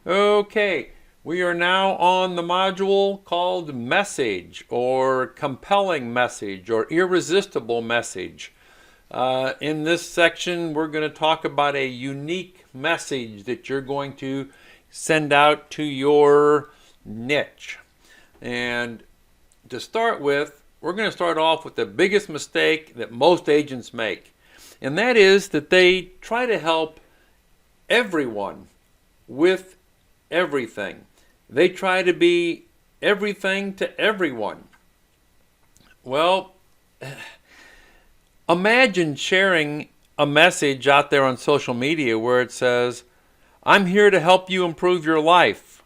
Okay, we are now on the module called message or compelling message or irresistible message. In this section, we're going to talk about a unique message that you're going to send out to your niche. And to start with, we're going to start off with the biggest mistake that most agents make. And that is that they try to help everyone with everything. They try to be everything to everyone. Well, imagine sharing a message out there on social media where it says, "I'm here to help you improve your life."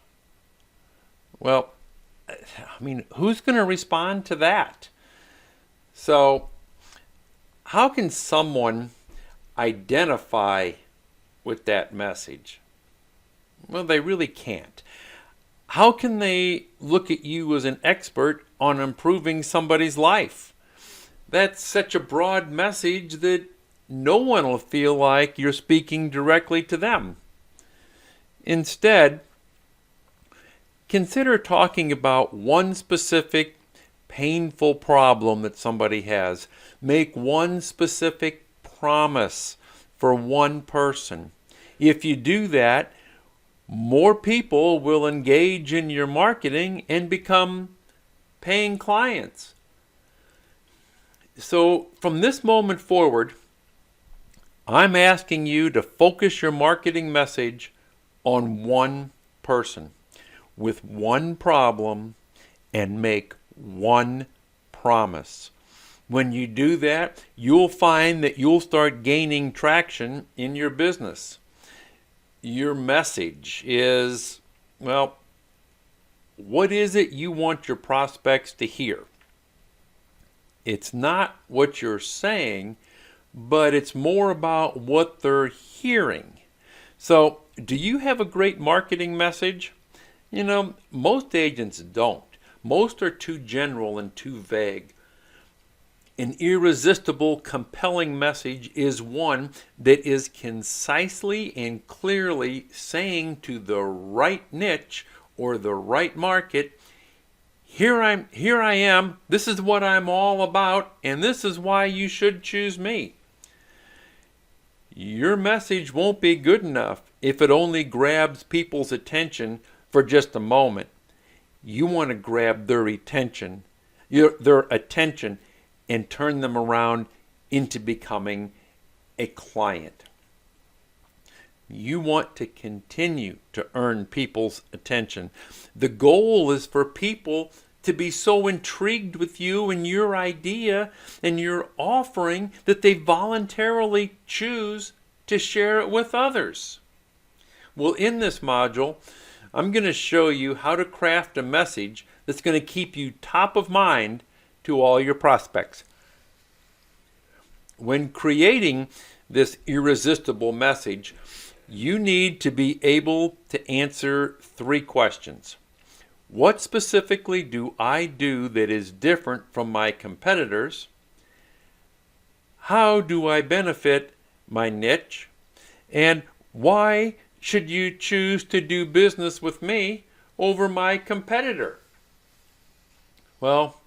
Well, who's going to respond to that? So, how can someone identify with that message? Well, they really can't. How can they look at you as an expert on improving somebody's life? That's such a broad message that no one will feel like you're speaking directly to them. Instead, consider talking about one specific painful problem that somebody has. Make one specific promise for one person. If you do that, more people will engage in your marketing and become paying clients. So from this moment forward, I'm asking you to focus your marketing message on one person with one problem and make one promise. When you do that, you'll find that you'll start gaining traction in your business. Your message is, well, what is it you want your prospects to hear? It's not what you're saying, but it's more about what they're hearing. So, do you have a great marketing message? Most agents don't. Most are too general and too vague. An irresistible, compelling message is one that is concisely and clearly saying to the right niche or the right market, here I am, this is what I'm all about, and this is why you should choose me. Your message won't be good enough if it only grabs people's attention for just a moment. You want to grab their attention, and turn them around into becoming a client. You want to continue to earn people's attention. The goal is for people to be so intrigued with you and your idea and your offering that they voluntarily choose to share it with others. Well, in this module, I'm going to show you how to craft a message that's going to keep you top of mind to all your prospects. When creating this irresistible message, you need to be able to answer 3 questions. What specifically do I do that is different from my competitors? How do I benefit my niche? And why should you choose to do business with me over my competitor? Well,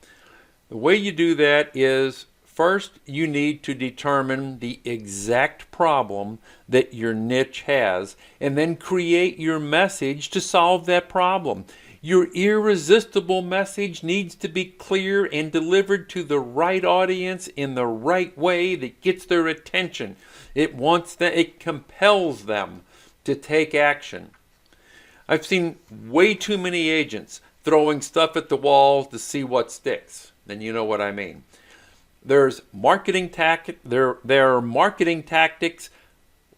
the way you do that is, first, you need to determine the exact problem that your niche has and then create your message to solve that problem. Your irresistible message needs to be clear and delivered to the right audience in the right way that gets their attention. It compels them to take action. I've seen way too many agents throwing stuff at the walls to see what sticks. And you know what I mean. Their marketing tactics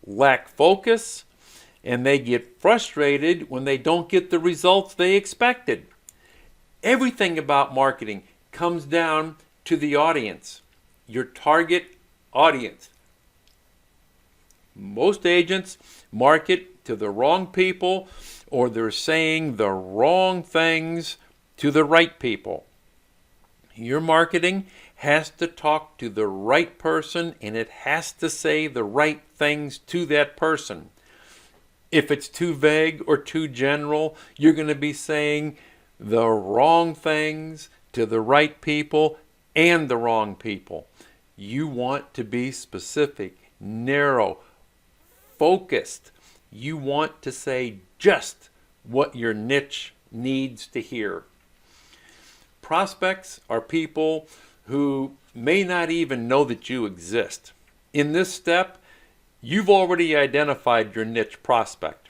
lack focus, and they get frustrated when they don't get the results they expected. Everything about marketing comes down to the audience, your target audience. Most agents market to the wrong people, or they're saying the wrong things to the right people. Your marketing has to talk to the right person, and it has to say the right things to that person. If it's too vague or too general, you're going to be saying the wrong things to the right people and the wrong people. You want to be specific, narrow, focused. You want to say just what your niche needs to hear. Prospects are people who may not even know that you exist. In this step, you've already identified your niche prospect.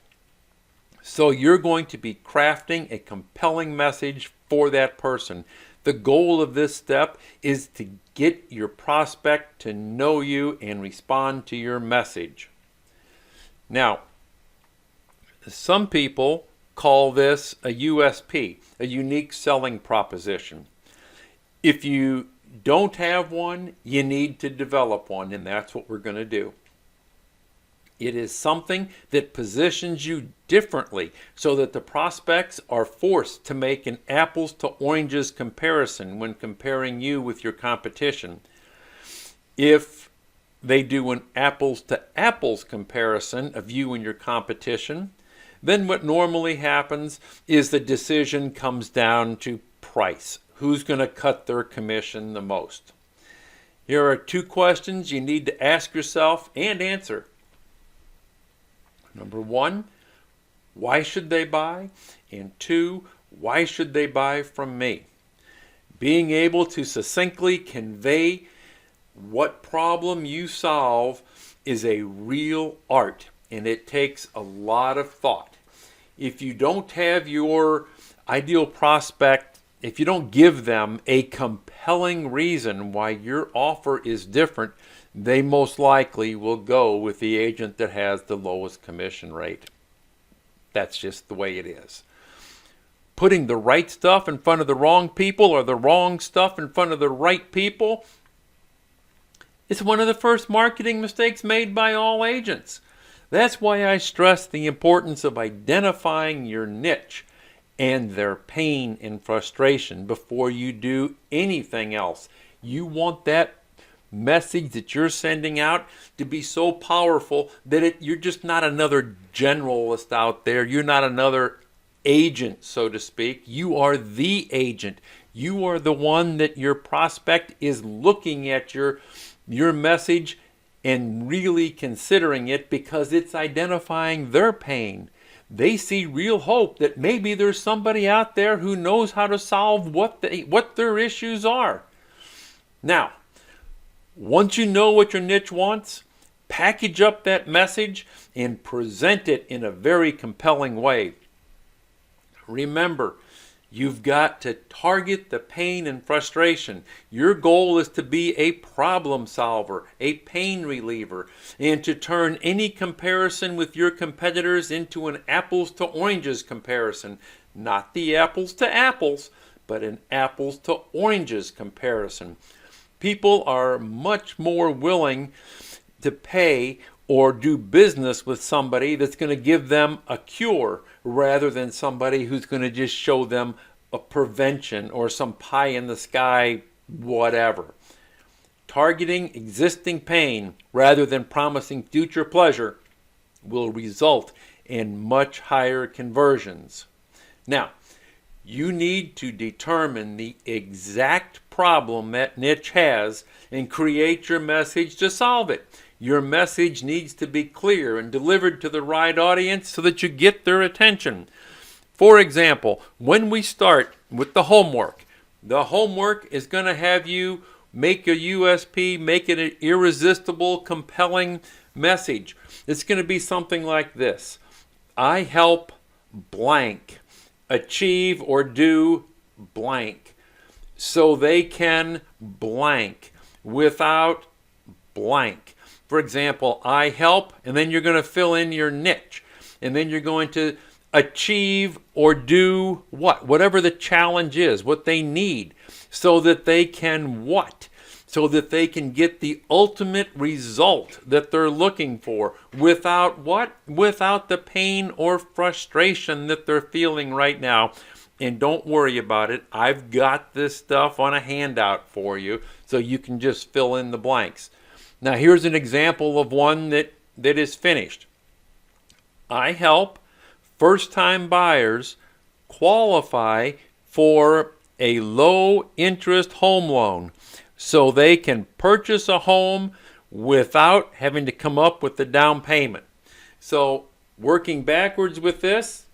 So you're going to be crafting a compelling message for that person. The goal of this step is to get your prospect to know you and respond to your message. Now, some people call this a USP, a unique selling proposition. If you don't have one, you need to develop one, and that's what we're going to do. It is something that positions you differently so that the prospects are forced to make an apples to oranges comparison when comparing you with your competition. If they do an apples to apples comparison of you and your competition, then what normally happens is the decision comes down to price. Who's going to cut their commission the most? Here are 2 questions you need to ask yourself and answer. Number 1, why should they buy? And 2, why should they buy from me? Being able to succinctly convey what problem you solve is a real art, and it takes a lot of thought. If you don't have your ideal prospect, if you don't give them a compelling reason why your offer is different, they most likely will go with the agent that has the lowest commission rate. That's just the way it is. Putting the right stuff in front of the wrong people or the wrong stuff in front of the right people is one of the first marketing mistakes made by all agents. That's why I stress the importance of identifying your niche and their pain and frustration before you do anything else. You want that message that you're sending out to be so powerful that you're just not another generalist out there. You're not another agent, so to speak. You are the agent. You are the one that your prospect is looking at your message and really considering it because it's identifying their pain. They see real hope that maybe there's somebody out there who knows how to solve what their issues are. Now, once you know what your niche wants, package up that message and present it in a very compelling way. Remember, you've got to target the pain and frustration. Your goal is to be a problem solver, a pain reliever, and to turn any comparison with your competitors into an apples to oranges comparison. Not the apples to apples, but an apples to oranges comparison. People are much more willing to pay or do business with somebody that's going to give them a cure rather than somebody who's going to just show them a prevention or some pie in the sky whatever. Targeting existing pain rather than promising future pleasure will result in much higher conversions. Now, you need to determine the exact problem that niche has and create your message to solve it. Your message needs to be clear and delivered to the right audience so that you get their attention. For example, when we start with the homework is going to have you make a USP, make it an irresistible, compelling message. It's going to be something like this. I help blank achieve or do blank so they can blank without blank. For example, I help, and then you're going to fill in your niche, and then you're going to achieve or do what? Whatever the challenge is, what they need, so that they can what? So that they can get the ultimate result that they're looking for without what? Without the pain or frustration that they're feeling right now. And don't worry about it. I've got this stuff on a handout for you so you can just fill in the blanks. Now here's an example of one that is finished. I help first-time buyers qualify for a low-interest home loan so they can purchase a home without having to come up with the down payment. So working backwards with this,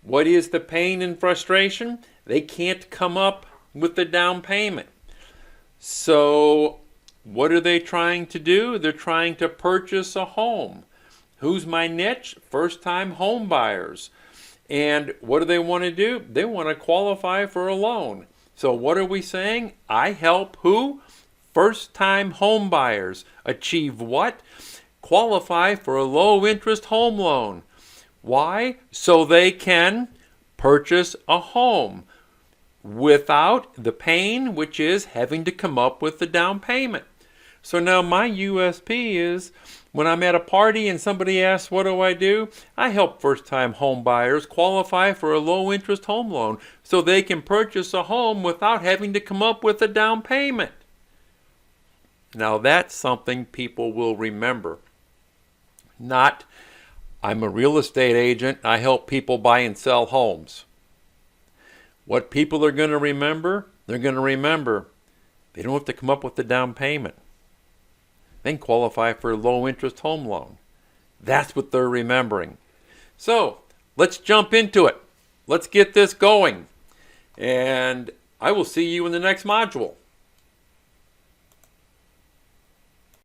what is the pain and frustration? They can't come up with the down payment. So what are they trying to do? They're trying to purchase a home. Who's my niche? First-time home buyers. And what do they want to do? They want to qualify for a loan. So what are we saying? I help who? First-time home buyers achieve what? Qualify for a low-interest home loan. Why? So they can purchase a home without the pain, which is having to come up with the down payment. So now my USP is when I'm at a party and somebody asks, what do? I help first-time home buyers qualify for a low-interest home loan so they can purchase a home without having to come up with a down payment. Now that's something people will remember. Not, I'm a real estate agent, I help people buy and sell homes. What people are going to remember, they're going to remember they don't have to come up with the down payment. They can qualify for a low-interest home loan. That's what they're remembering. So let's jump into it. Let's get this going. And I will see you in the next module.